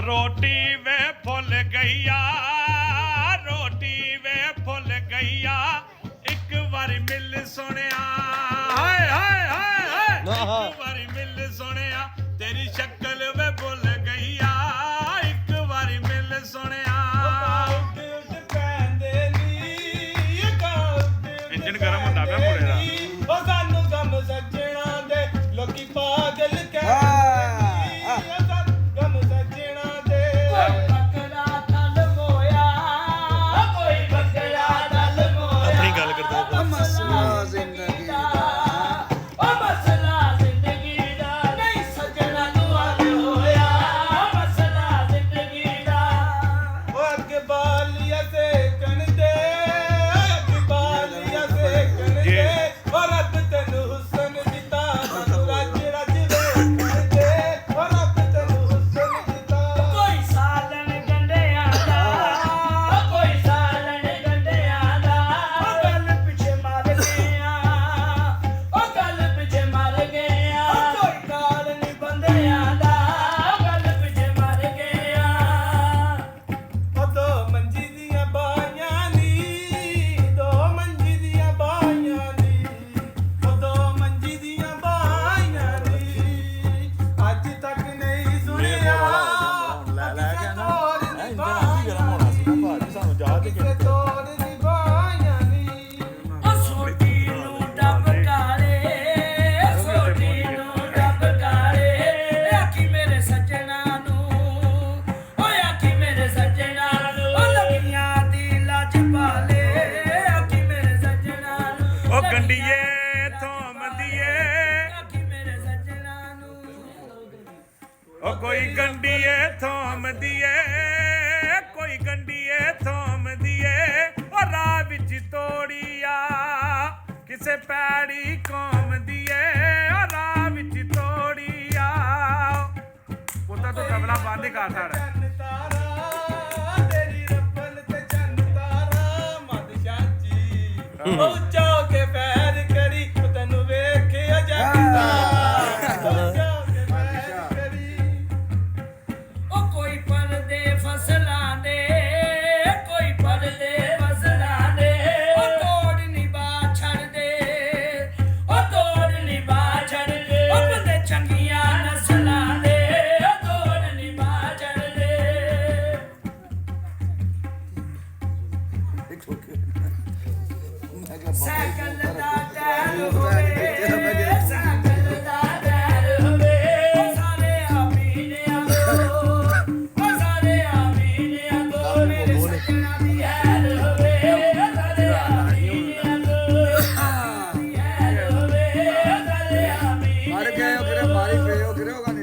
रोटी वे full गईया रोटी वे full गईया एक बारी मिल सुनिया हाय हाय हाय हाय एक बारी मिल सुनिया तेरी शक्ल वे भुल गईया एक बारी मिल सुनिया इंजन गर्म होता पिया मुड़े दा ओ सानू गम सजना दे लोकी पागल कह कोई गंडीए थोम दिए कोई गंडीए थोम दिए और राह विच तोड़िया किसे पैड़ी कौम दिए और राह विच तोड़िया पुत्ता तो तबला बंद कर साड़ा तेरी रब्बल ते चंद तारा मद चाची ਉੱਚਾ ਕੇ ਪੈਰ ਕਰੀ ਤੈਨੂੰ ਵੇਖਿਆ ਜਾਂਦਾ मार गए हो मारी पे हो गिरे होगा